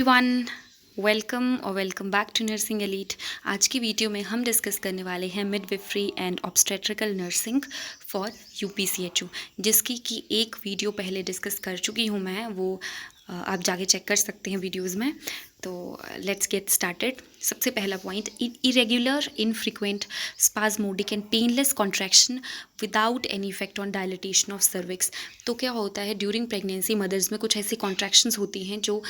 Everyone, welcome और welcome back to nursing elite. आज की वीडियो में हम डिस्कस करने वाले हैं midwifery and obstetrical nursing for UPCHU, जिसकी कि एक वीडियो पहले डिस्कस कर चुकी हूँ मैं। वो आप जाके चेक कर सकते हैं वीडियोस में। तो लेट्स गेट स्टार्टेड। सबसे पहला point, irregular infrequent spasmodic and painless contraction without any effect on dilatation of cervix. तो क्या होता है, ड्यूरिंग प्रेगनेंसी मदर्स में कुछ ऐसी कॉन्ट्रैक्शंस होती हैं जो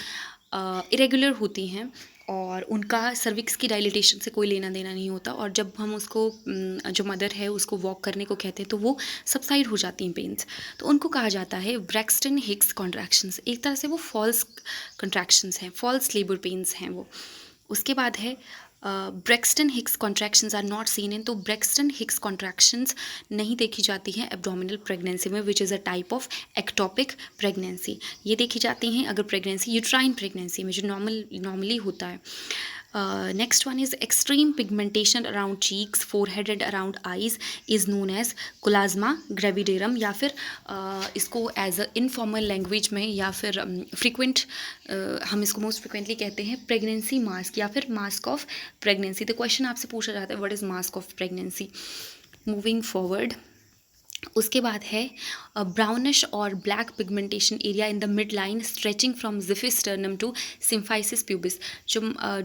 इरेगुलर होती हैं और उनका सर्विक्स की डायलिटेशन से कोई लेना देना नहीं होता, और जब हम उसको जो मदर है उसको वॉक करने को कहते हैं तो वो सबसाइड हो जाती हैं पेन्स। तो उनको कहा जाता है ब्रैक्सटन हिक्स कॉन्ट्रैक्शंस। एक तरह से वो फॉल्स कॉन्ट्रैक्शंस हैं, फॉल्स लेबर पेन्स हैं वो। उसके बाद है Braxton Hicks contractions are not seen in. तो ब्रैक्सटन हिक्स कॉन्ट्रैक्शंस नहीं देखी जाती हैं एब्डोमिनल प्रेगनेंसी में, which is a type of ectopic pregnancy. ये देखी जाती हैं अगर प्रेगनेंसी यूट्राइन प्रेगनेंसी में, जो नॉर्मली होता है। Next one is extreme pigmentation around cheeks, forehead and around eyes is known as chloasma gravidarum, या फिर इसको एज अ इनफॉर्मल लैंग्वेज में या फिर फ्रिक्वेंट हम इसको मोस्ट फ्रिक्वेंटली कहते हैं प्रेगनेंसी मास्क या फिर मास्क ऑफ प्रेगनेंसी। तो क्वेश्चन आपसे पूछा जाता है what is mask of pregnancy. Moving forward, उसके बाद है ब्राउनिश और black pigmentation area in the mid line stretching from xiphisternum to symphysis pubis. जो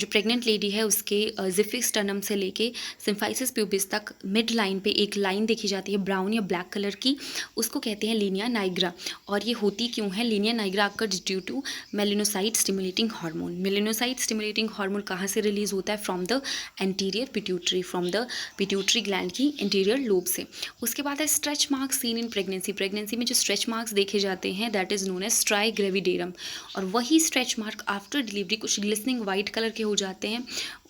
प्रेग्नेंट लेडी है उसके जिफिस्टर्नम से लेके सिम्फाइसिस प्यूबिस तक मिड लाइन पे एक लाइन देखी जाती है ब्राउन या ब्लैक कलर की, उसको कहते हैं लीनिया नाइग्रा। और ये होती क्यों है? Linea nigra occurs due to melanocyte stimulating hormone. Melanocyte stimulating hormone कहाँ से रिलीज होता है? From the anterior pituitary, from the pituitary gland की इंटीरियर लोब से। उसके बाद है stretch marks seen in pregnancy. Pregnancy में जो स्ट्रेच मार्क्स देखे जाते हैं that is known as striae gravidarum. और वही स्ट्रेच मार्क आफ्टर डिलीवरी कुछ ग्लिसनिंग वाइट कलर के हो जाते हैं।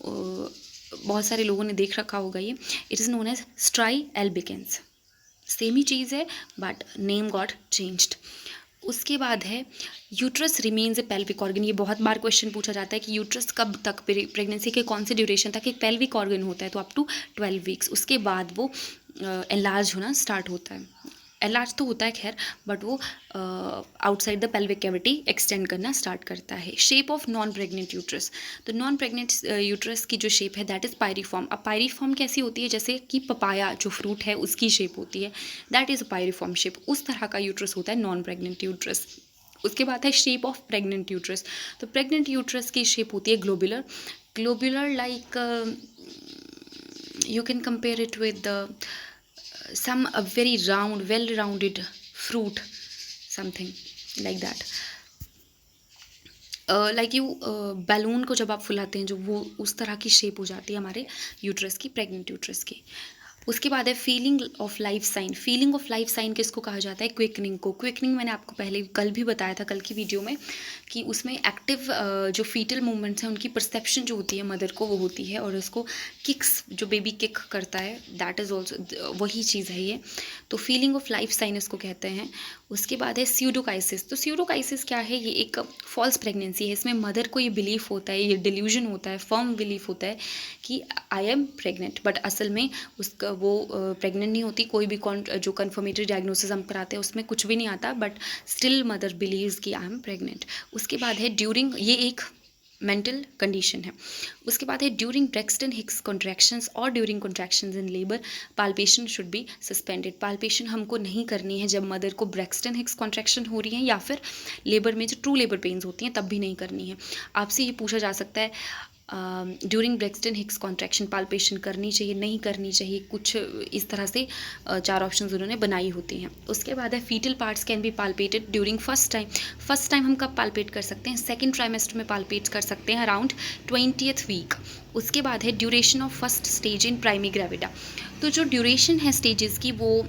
बहुत सारे लोगों ने देख रखा होगा ये। It is known as striae albicans. Same ही चीज़ है बट नेम गॉट चेंज्ड। उसके बाद है uterus remains a pelvic organ. ये बहुत बार क्वेश्चन पूछा जाता है कि यूट्रस कब तक, प्रेगनेंसी के कौन से ड्यूरेशन तक एक पेल्विक ऑर्गन होता है? तो अप टू 12 वीक्स। उसके बाद वो एनलार्ज होना स्टार्ट होता है। एनलार्ज तो होता है खैर, बट वो outside the pelvic cavity extend करना स्टार्ट करता है। Shape of non pregnant uterus. तो नॉन प्रेग्नेंट यूट्रस की जो शेप है दैट इज़ पायरीफॉर्म। अब पायरीफॉर्म कैसी होती है? जैसे कि पपाया जो फ्रूट है उसकी शेप होती है, that is a pyriform shape. उस तरह का यूट्रस होता है नॉन प्रेग्नेंट यूट्रस। उसके बाद है शेप ऑफ प्रेग्नेंट यूट्रस। तो प्रेग्नेंट यूट्रस की शेप होती है globular. Globular like you can compare it with the some a very round, well rounded fruit, something like that. Like you balloon को जब आप फुलाते हैं जो, वो उस तरह की शेप हो जाती है हमारे यूट्रस की, प्रेग्नेंट यूट्रस की। उसके बाद है feeling of life sign. Feeling of life sign किसको कहा जाता है? क्विकनिंग को। क्विकनिंग मैंने आपको पहले कल भी बताया था, कल की वीडियो में, कि उसमें एक्टिव जो फीटल मूवमेंट्स हैं उनकी परसेप्शन जो होती है मदर को वो होती है, और उसको किक्स, जो बेबी किक करता है दैट इज़ ऑल्सो वही चीज़ है ये। तो फीलिंग ऑफ लाइफ साइन इसको कहते हैं। उसके बाद है स्यूडोकाइसिस। तो स्यूडोकाइसिस क्या है? ये एक फॉल्स प्रेगनेंसी है। इसमें मदर को ये बिलीफ होता है, ये डिल्यूजन होता है, फर्म बिलीफ होता है कि आई एम प्रेग्नेंट, बट असल में उसका वो प्रेग्नेंट नहीं होती। कोई भी जो कन्फर्मेटरी डायग्नोसिस हम कराते हैं उसमें कुछ भी नहीं आता, बट स्टिल मदर बिलीव्स कि आई एम प्रेग्नेंट। उसके बाद है ड्यूरिंग, ये एक मेंटल कंडीशन है। उसके बाद है ड्यूरिंग ब्रैक्सटन हिक्स कॉन्ट्रैक्शंस और during contractions in labour palpation should be suspended. Palpation हमको नहीं करनी है जब मदर को ब्रैक्सटन हिक्स कॉन्ट्रैक्शन हो रही है, या फिर लेबर में जो ट्रू लेबर पेन्स होती हैं तब भी नहीं करनी है। आपसे ये पूछा जा सकता है during Braxton Hicks contraction palpation करनी चाहिए, नहीं करनी चाहिए, कुछ इस तरह से चार ऑप्शंस उन्होंने बनाई होती हैं। उसके बाद है foetal parts can be palpated during first time. First time हम कब पाल्पेट कर सकते हैं? सेकेंड ट्राइमेस्टर में पाल्पेट कर सकते हैं अराउंड 20th वीक। उसके बाद है duration of first stage in primi gravida. तो जो ड्यूरेशन है स्टेजेस की वो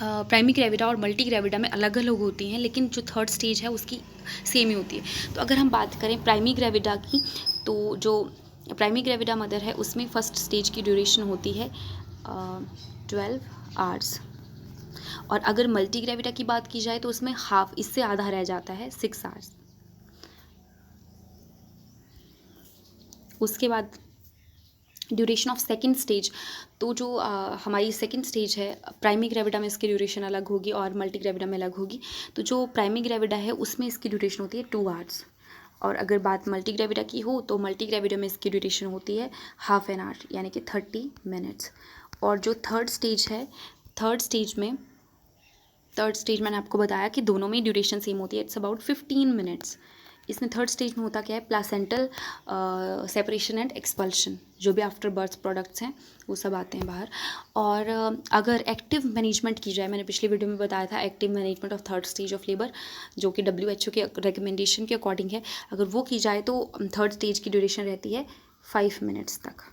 प्राइमी ग्रेविडा और मल्टी ग्रेविडा में अलग अलग होती हैं, लेकिन जो थर्ड स्टेज है उसकी सेम ही होती है। तो अगर हम बात करें प्राइमी ग्रेविडा की, तो जो प्राइमी ग्रेविडा मदर है उसमें फर्स्ट स्टेज की ड्यूरेशन होती है 12 आवर्स, और अगर मल्टी ग्रेविडा की बात की जाए तो उसमें हाफ, इससे आधा रह जाता है, 6 आवर्स। उसके बाद ड्यूरेशन ऑफ सेकेंड स्टेज। तो जो हमारी सेकेंड स्टेज है प्राइमी ग्रेविडा में इसकी ड्यूरेशन अलग होगी और मल्टी ग्रेविडा में अलग होगी। तो जो प्राइमी ग्रेविडा है उसमें इसकी ड्यूरेशन होती है 2 आवर्स, और अगर बात मल्टी ग्रेविडा की हो तो मल्टी ग्रेविडा में इसकी ड्यूरेशन होती है हाफ एन आवर यानी कि 30 मिनट्स। और जो थर्ड स्टेज मैंने आपको बताया कि दोनों में ड्यूरेशन सेम होती है, इट्स अबाउट 15 मिनट्स। इसमें थर्ड स्टेज में होता क्या है, प्लासेंटल सेपरेशन एंड एक्सपल्शन, जो भी आफ्टर बर्थ प्रोडक्ट्स हैं वो सब आते हैं बाहर। और अगर एक्टिव मैनेजमेंट की जाए, मैंने पिछली वीडियो में बताया था active management of third stage of labour, जो कि WHO के रिकमेंडेशन के अकॉर्डिंग है, अगर वो की जाए तो थर्ड स्टेज की ड्यूरेशन रहती है 5 मिनट्स तक।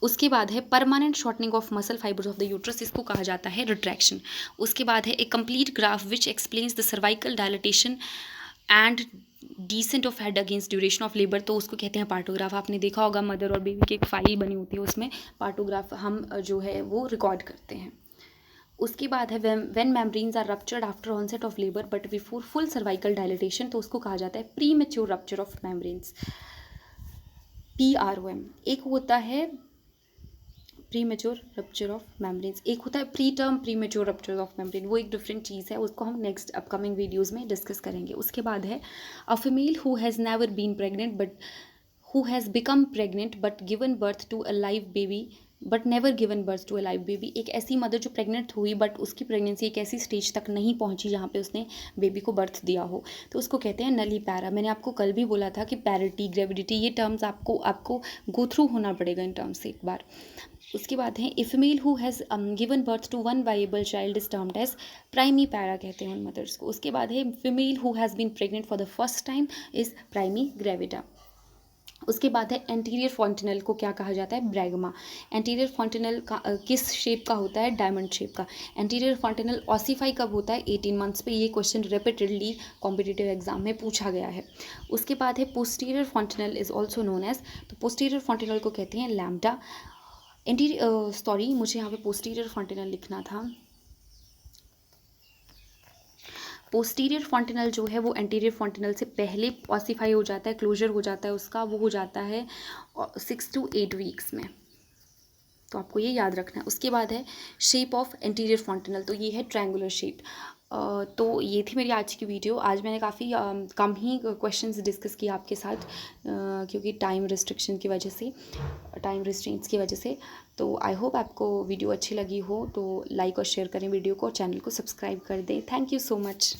उसके बाद है permanent shortening of muscle fibres of the uterus, इसको कहा जाता है रिट्रैक्शन। उसके बाद है a complete graph which explains the cervical dilatation and descent of head against duration of labour, तो उसको कहते हैं पार्टोग्राफ। आपने देखा होगा मदर और बेबी की एक फाइल बनी होती है, उसमें पार्टोग्राफ हम जो है वो रिकॉर्ड करते हैं। उसके बाद है when membranes are ruptured after onset of labour but before full cervical dilatation, तो उसको कहा जाता है premature rupture of membranes, PROM। एक होता है premature rupture of membranes, एक होता है preterm premature rupture of membrane, वो एक डिफरेंट चीज़ है, उसको हम नेक्स्ट अपकमिंग वीडियोज़ में डिस्कस करेंगे। उसके बाद है a female who has never been pregnant but who has become pregnant but given birth to a live baby but never given birth to a live baby, एक ऐसी mother जो pregnant हुई but उसकी pregnancy एक ऐसी stage तक नहीं पहुंची जहाँ पे उसने बेबी को बर्थ दिया हो, तो उसको कहते हैं नली पैरा। मैंने आपको कल भी बोला था कि पैरिटी, ग्रेविडिटी, ये टर्म्स आपको गो थ्रू होना पड़ेगा इन टर्म्स से एक बार। उसके बाद है a female who has given birth to one viable child is termed as primipara, कहते हैं उन मदर्स को। उसके बाद है female who has been pregnant for the first time is primigravida. उसके बाद है एंटीरियर फॉन्टिनल को क्या कहा जाता है, ब्रैगमा। एंटीरियर फॉन्टिनल का किस शेप का होता है, डायमंड शेप का। एंटीरियर फॉन्टिनल ऑसिफाई कब होता है, 18 मंथ्स पे। ये क्वेश्चन रिपीटेडली कॉम्पिटिटिव एग्जाम में पूछा गया है। उसके बाद है posterior fontanelle is also known as, तो पोस्टीरियर फॉन्टिनल को कहते हैं लैम्डा। मुझे यहाँ पे पोस्टीरियर फॉन्टिनल लिखना था। पोस्टीरियर फॉन्टिनल जो है वो एंटीरियर फॉन्टिनल से पहले ऑसिफाई हो जाता है, क्लोजर हो जाता है उसका, वो हो जाता है 6 to 8 वीक्स में, तो आपको ये याद रखना है। उसके बाद है शेप ऑफ एंटीरियर फॉन्टिनल, तो ये है ट्रायंगुलर शेप। तो ये थी मेरी आज की वीडियो। आज मैंने काफ़ी कम ही क्वेश्चंस डिस्कस किया आपके साथ, क्योंकि टाइम रिस्ट्रिक्ट्स की वजह से। तो आई होप आपको वीडियो अच्छी लगी हो, तो लाइक और शेयर करें वीडियो को और चैनल को सब्सक्राइब कर दें। Thank you so much.